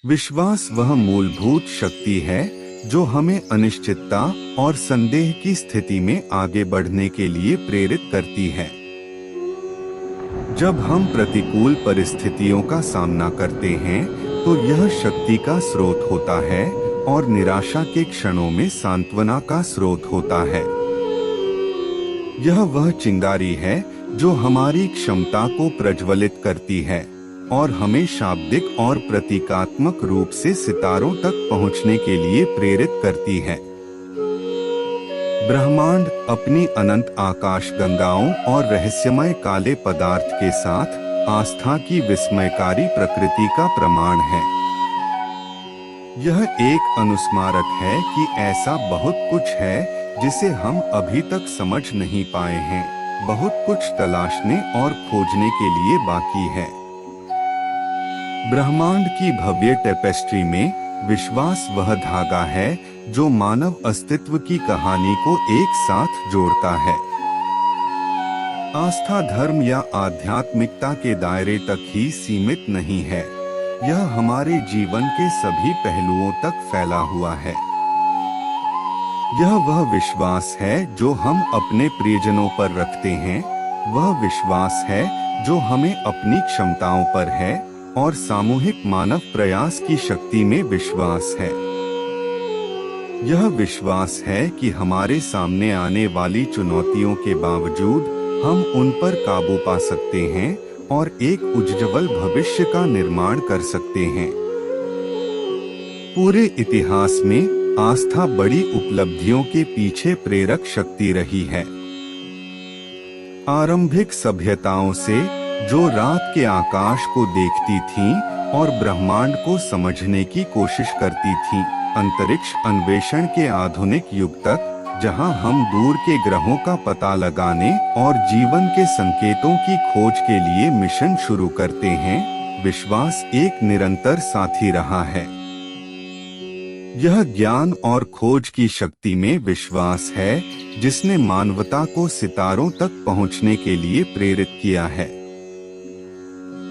विश्वास वह मूलभूत शक्ति है जो हमें अनिश्चितता और संदेह की स्थिति में आगे बढ़ने के लिए प्रेरित करती है। जब हम प्रतिकूल परिस्थितियों का सामना करते हैं तो यह शक्ति का स्रोत होता है और निराशा के क्षणों में सांत्वना का स्रोत होता है। यह वह चिंगारी है जो हमारी क्षमता को प्रज्वलित करती है और हमें शाब्दिक और प्रतीकात्मक रूप से सितारों तक पहुंचने के लिए प्रेरित करती है। ब्रह्मांड अपनी अनंत आकाश गंगाओं और रहस्यमय काले पदार्थ के साथ आस्था की विस्मयकारी प्रकृति का प्रमाण है। यह एक अनुस्मारक है कि ऐसा बहुत कुछ है जिसे हम अभी तक समझ नहीं पाए हैं, बहुत कुछ तलाशने और खोजने के लिए बाकी है। ब्रह्मांड की भव्य टेपेस्ट्री में विश्वास वह धागा है जो मानव अस्तित्व की कहानी को एक साथ जोड़ता है। आस्था धर्म या आध्यात्मिकता के दायरे तक ही सीमित नहीं है, यह हमारे जीवन के सभी पहलुओं तक फैला हुआ है। यह वह विश्वास है जो हम अपने प्रियजनों पर रखते हैं, वह विश्वास है जो हमें अपनी क्षमताओं पर है और सामूहिक मानव प्रयास की शक्ति में विश्वास है। यह विश्वास है कि हमारे सामने आने वाली चुनौतियों के बावजूद हम उन पर काबू पा सकते हैं और एक उज्ज्वल भविष्य का निर्माण कर सकते हैं। पूरे इतिहास में आस्था बड़ी उपलब्धियों के पीछे प्रेरक शक्ति रही है। आरंभिक सभ्यताओं से जो रात के आकाश को देखती थीं और ब्रह्मांड को समझने की कोशिश करती थीं, अंतरिक्ष अन्वेषण के आधुनिक युग तक, जहां हम दूर के ग्रहों का पता लगाने और जीवन के संकेतों की खोज के लिए मिशन शुरू करते हैं, विश्वास एक निरंतर साथी रहा है। यह ज्ञान और खोज की शक्ति में विश्वास है जिसने मानवता को सितारों तक पहुंचने के लिए प्रेरित किया है।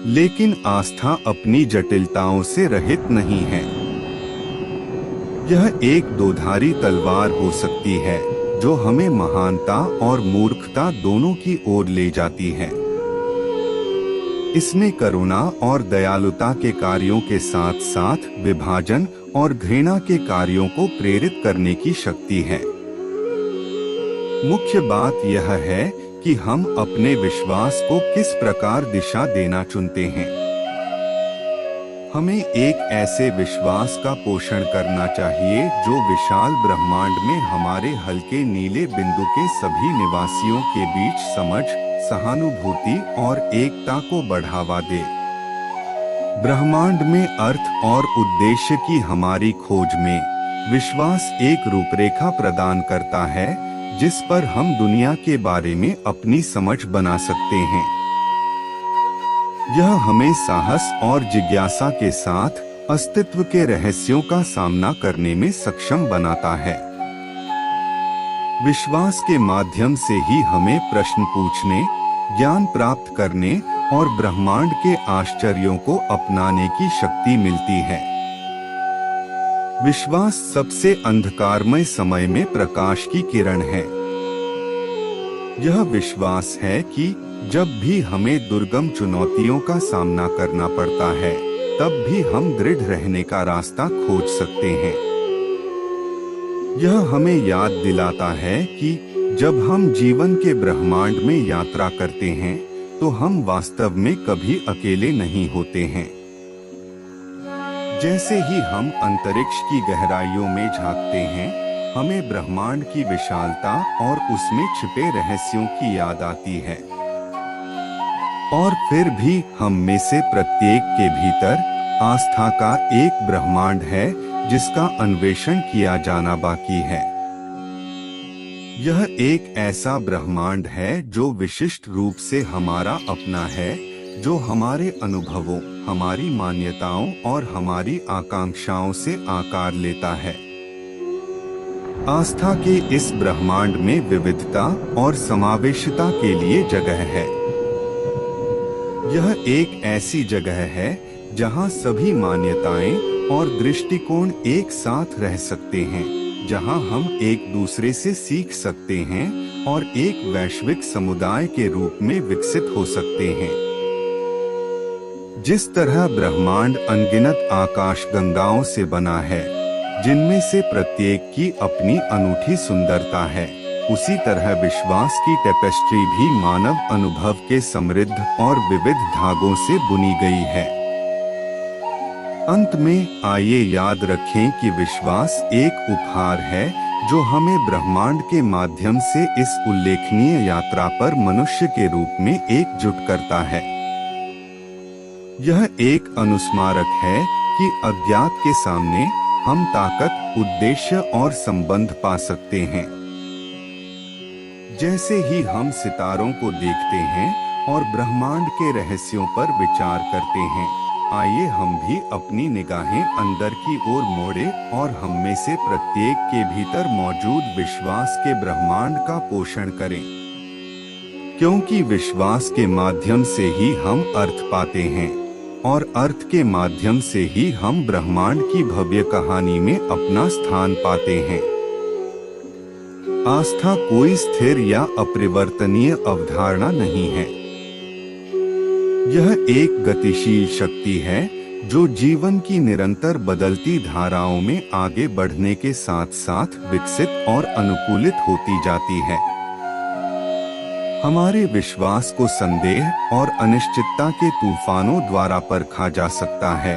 लेकिन आस्था अपनी जटिलताओं से रहित नहीं है। यह एक दोधारी तलवार हो सकती है जो हमें महानता और मूर्खता दोनों की ओर ले जाती है। इसमें करुणा और दयालुता के कार्यों के साथ साथ विभाजन और घृणा के कार्यों को प्रेरित करने की शक्ति है। मुख्य बात यह है कि हम अपने विश्वास को किस प्रकार दिशा देना चुनते हैं। हमें एक ऐसे विश्वास का पोषण करना चाहिए जो विशाल ब्रह्मांड में हमारे हल्के नीले बिंदु के सभी निवासियों के बीच समझ, सहानुभूति और एकता को बढ़ावा दे। ब्रह्मांड में अर्थ और उद्देश्य की हमारी खोज में विश्वास एक रूपरेखा प्रदान करता है जिस पर हम दुनिया के बारे में अपनी समझ बना सकते हैं। यह हमें साहस और जिज्ञासा के साथ अस्तित्व के रहस्यों का सामना करने में सक्षम बनाता है। विश्वास के माध्यम से ही हमें प्रश्न पूछने, ज्ञान प्राप्त करने और ब्रह्मांड के आश्चर्यों को अपनाने की शक्ति मिलती है। विश्वास सबसे अंधकारमय समय में प्रकाश की किरण है। यह विश्वास है कि जब भी हमें दुर्गम चुनौतियों का सामना करना पड़ता है, तब भी हम दृढ़ रहने का रास्ता खोज सकते हैं। यह हमें याद दिलाता है कि जब हम जीवन के ब्रह्मांड में यात्रा करते हैं, तो हम वास्तव में कभी अकेले नहीं होते हैं। जैसे ही हम अंतरिक्ष की गहराइयों में झांकते हैं, हमें ब्रह्मांड की विशालता और उसमें छिपे रहस्यों की याद आती है। और फिर भी हम में से प्रत्येक के भीतर आस्था का एक ब्रह्मांड है जिसका अन्वेषण किया जाना बाकी है। यह एक ऐसा ब्रह्मांड है जो विशिष्ट रूप से हमारा अपना है, जो हमारे अनुभवों, हमारी मान्यताओं और हमारी आकांक्षाओं से आकार लेता है। आस्था के इस ब्रह्मांड में विविधता और समावेशिता के लिए जगह है। यह एक ऐसी जगह है जहां सभी मान्यताएं और दृष्टिकोण एक साथ रह सकते हैं, जहां हम एक दूसरे से सीख सकते हैं और एक वैश्विक समुदाय के रूप में विकसित हो सकते हैं। जिस तरह ब्रह्मांड अनगिनत आकाशगंगाओं से बना है, जिनमें से प्रत्येक की अपनी अनूठी सुंदरता है, उसी तरह विश्वास की टेपेस्ट्री भी मानव अनुभव के समृद्ध और विविध धागों से बुनी गई है। अंत में आइए याद रखें कि विश्वास एक उपहार है जो हमें ब्रह्मांड के माध्यम से इस उल्लेखनीय यात्रा पर मनुष्य के रूप में एकजुट करता है। यह एक अनुस्मारक है कि अज्ञात के सामने हम ताकत, उद्देश्य और संबंध पा सकते हैं। जैसे ही हम सितारों को देखते हैं और ब्रह्मांड के रहस्यों पर विचार करते हैं, आइए हम भी अपनी निगाहें अंदर की ओर मोड़े और हम में से प्रत्येक के भीतर मौजूद विश्वास के ब्रह्मांड का पोषण करें, क्योंकि विश्वास के माध्यम से ही हम अर्थ पाते हैं और अर्थ के माध्यम से ही हम ब्रह्मांड की भव्य कहानी में अपना स्थान पाते हैं। आस्था कोई स्थिर या अपरिवर्तनीय अवधारणा नहीं है। यह एक गतिशील शक्ति है जो जीवन की निरंतर बदलती धाराओं में आगे बढ़ने के साथ साथ विकसित और अनुकूलित होती जाती है। हमारे विश्वास को संदेह और अनिश्चितता के तूफानों द्वारा परखा जा सकता है,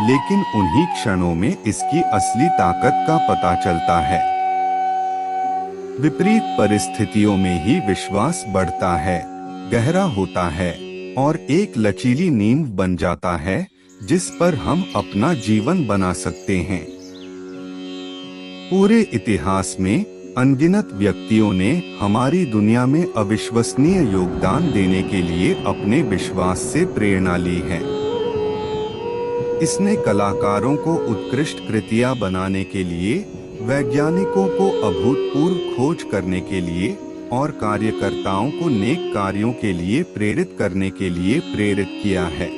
लेकिन उन्हीं क्षणों में इसकी असली ताकत का पता चलता है। विपरीत परिस्थितियों में ही विश्वास बढ़ता है, गहरा होता है और एक लचीली नींव बन जाता है जिस पर हम अपना जीवन बना सकते हैं। पूरे इतिहास में अनगिनत व्यक्तियों ने हमारी दुनिया में अविश्वसनीय योगदान देने के लिए अपने विश्वास से प्रेरणा ली है। इसने कलाकारों को उत्कृष्ट कृतियां बनाने के लिए, वैज्ञानिकों को अभूतपूर्व खोज करने के लिए और कार्यकर्ताओं को नेक कार्यों के लिए प्रेरित करने के लिए प्रेरित किया है।